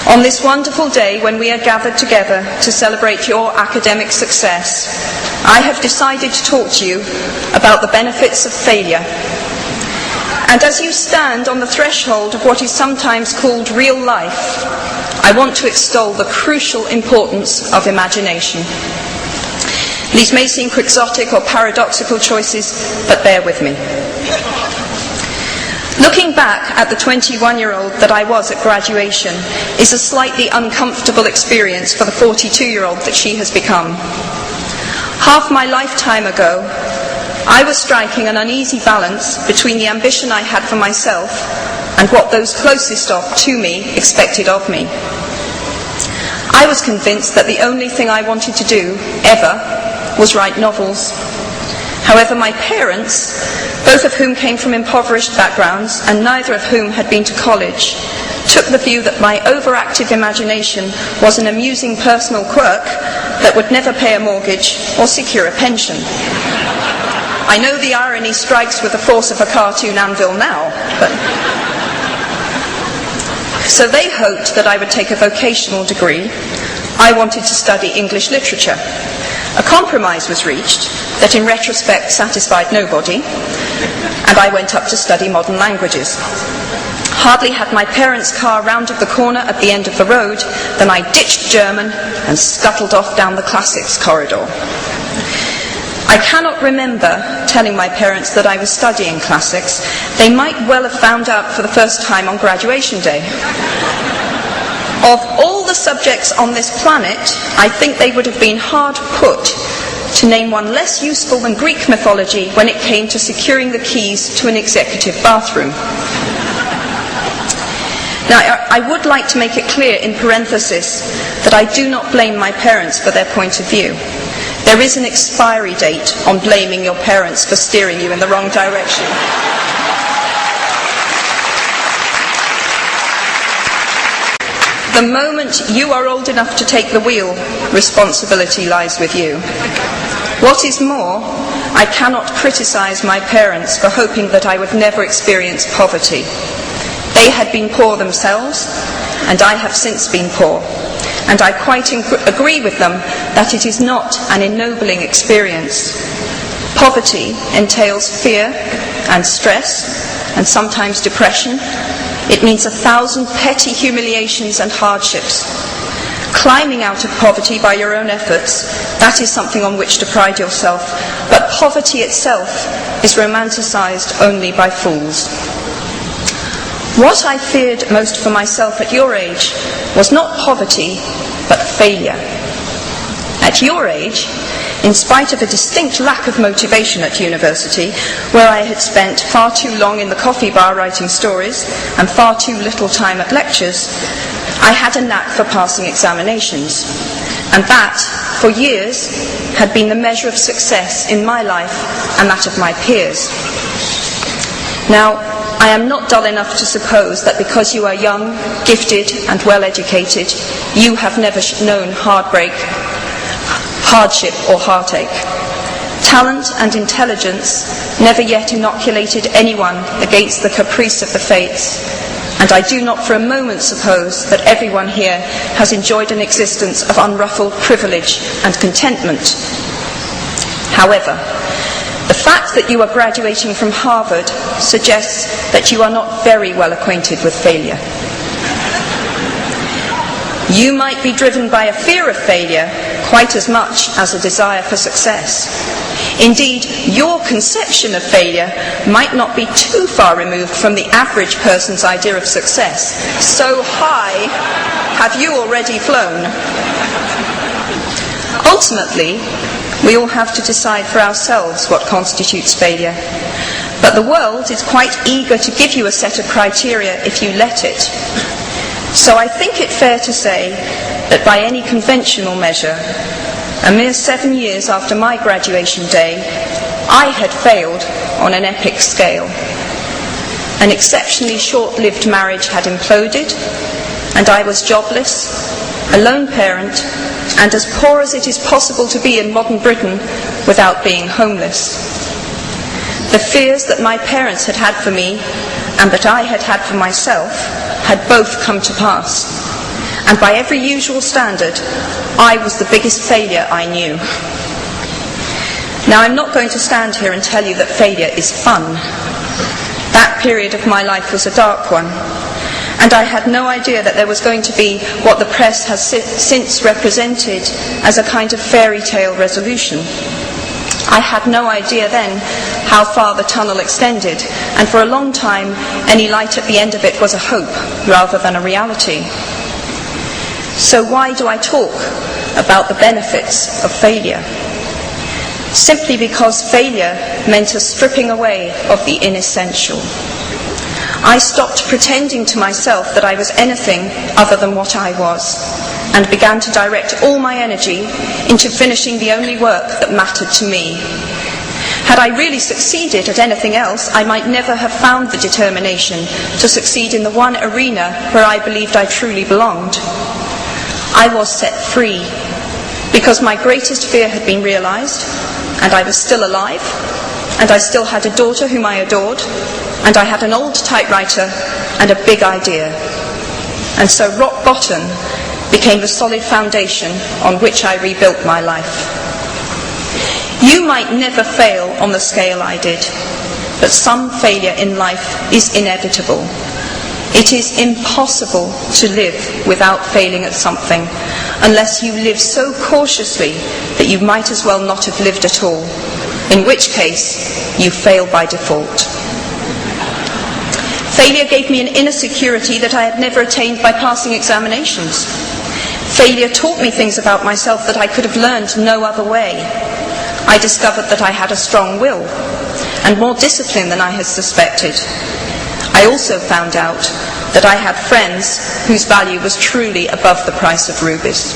On this wonderful day when we are gathered together to celebrate your academic success, I have decided to talk to you about the benefits of failure. And as you stand on the threshold of what is sometimes called real life, I want to extol the crucial importance of imagination. These may seem quixotic or paradoxical choices, but bear with me. Looking back at the 21-year-old that I was at graduation is a slightly uncomfortable experience for the 42-year-old that she has become. Half my lifetime ago, I was striking an uneasy balance between the ambition I had for myself and what those closest to me expected of me. I was convinced that the only thing I wanted to do, ever, was write novels. However, my parents, both of whom came from impoverished backgrounds and neither of whom had been to college, took the view that my overactive imagination was an amusing personal quirk that would never pay a mortgage or secure a pension. I know the irony strikes with the force of a cartoon anvil now, but... So they hoped that I would take a vocational degree. I wanted to study English literature. A compromise was reached that in retrospect satisfied nobody, and I went up to study modern languages. Hardly had my parents' car rounded the corner at the end of the road than I ditched German and scuttled off down the classics corridor. I cannot remember telling my parents that I was studying classics. They might well have found out for the first time on graduation day. Of all the subjects on this planet, I think they would have been hard put to name one less useful than Greek mythology when it came to securing the keys to an executive bathroom. Now, I would like to make it clear in parenthesis that I do not blame my parents for their point of view. There is an expiry date on blaming your parents for steering you in the wrong direction. The moment you are old enough to take the wheel, responsibility lies with you. What is more, I cannot criticize my parents for hoping that I would never experience poverty. They had been poor themselves, and I have since been poor. And I quite agree with them that it is not an ennobling experience. Poverty entails fear and stress, and sometimes depression. It means 1,000 petty humiliations and hardships. Climbing out of poverty by your own efforts, that is something on which to pride yourself. But poverty itself is romanticized only by fools. What I feared most for myself at your age was not poverty, but failure. At your age, in spite of a distinct lack of motivation at university, where I had spent far too long in the coffee bar writing stories and far too little time at lectures, I had a knack for passing examinations. And that, for years, had been the measure of success in my life and that of my peers. Now, I am not dull enough to suppose that because you are young, gifted and well-educated, you have never known heartbreak, hardship or heartache. Talent and intelligence never yet inoculated anyone against the caprice of the fates, and I do not for a moment suppose that everyone here has enjoyed an existence of unruffled privilege and contentment. However, the fact that you are graduating from Harvard suggests that you are not very well acquainted with failure. You might be driven by a fear of failure quite as much as a desire for success. Indeed, your conception of failure might not be too far removed from the average person's idea of success. So high have you already flown. Ultimately, we all have to decide for ourselves what constitutes failure. But the world is quite eager to give you a set of criteria if you let it. So I think it fair to say that by any conventional measure, a mere 7 years after my graduation day, I had failed on an epic scale. An exceptionally short-lived marriage had imploded, and I was jobless, a lone parent, and as poor as it is possible to be in modern Britain without being homeless. The fears that my parents had had for me and that I had had for myself had both come to pass. and by every usual standard, I was the biggest failure I knew. Now, I'm not going to stand here and tell you that failure is fun. That period of my life was a dark one, and I had no idea that there was going to be what the press has since represented as a kind of fairy tale resolution. I had no idea then how far the tunnel extended, and for a long time any light at the end of it was a hope rather than a reality. So why do I talk about the benefits of failure? Simply because failure meant a stripping away of the inessential. I stopped pretending to myself that I was anything other than what I was, and began to direct all my energy into finishing the only work that mattered to me. Had I really succeeded at anything else, I might never have found the determination to succeed in the one arena where I believed I truly belonged. I was set free, because my greatest fear had been realized, and I was still alive, and I still had a daughter whom I adored, and I had an old typewriter and a big idea. And so rock bottom became the solid foundation on which I rebuilt my life. You might never fail on the scale I did, but some failure in life is inevitable. It is impossible to live without failing at something, unless you live so cautiously that you might as well not have lived at all, in which case you fail by default. Failure gave me an inner security that I had never attained by passing examinations. Failure taught me things about myself that I could have learned no other way. I discovered that I had a strong will, and more discipline than I had suspected. I also found out that I had friends whose value was truly above the price of rubies.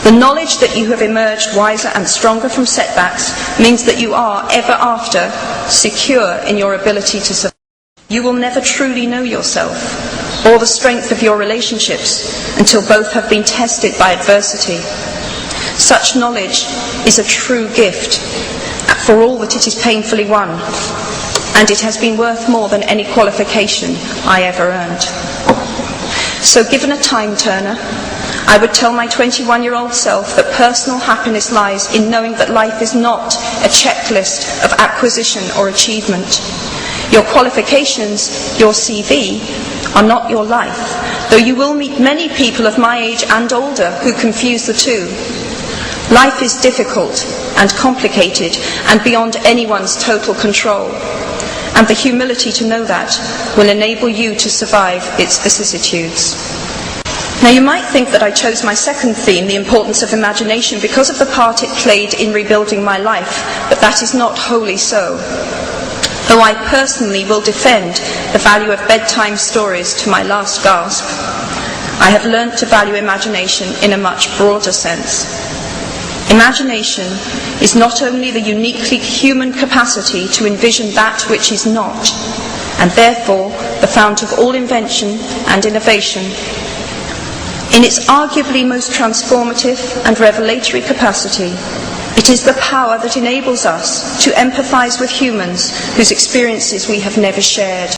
The knowledge that you have emerged wiser and stronger from setbacks means that you are, ever after, secure in your ability to survive. You will never truly know yourself, or the strength of your relationships, until both have been tested by adversity. Such knowledge is a true gift, for all that it is painfully won, and it has been worth more than any qualification I ever earned. So given a time turner, I would tell my 21-year-old self that personal happiness lies in knowing that life is not a checklist of acquisition or achievement. Your qualifications, your CV, are not your life, though you will meet many people of my age and older who confuse the two. Life is difficult and complicated and beyond anyone's total control, and the humility to know that will enable you to survive its vicissitudes. Now, you might think that I chose my second theme, the importance of imagination, because of the part it played in rebuilding my life, but that is not wholly so. Though I personally will defend the value of bedtime stories to my last gasp, I have learnt to value imagination in a much broader sense. Imagination is not only the uniquely human capacity to envision that which is not, and therefore the fount of all invention and innovation. In its arguably most transformative and revelatory capacity, it is the power that enables us to empathise with humans whose experiences we have never shared.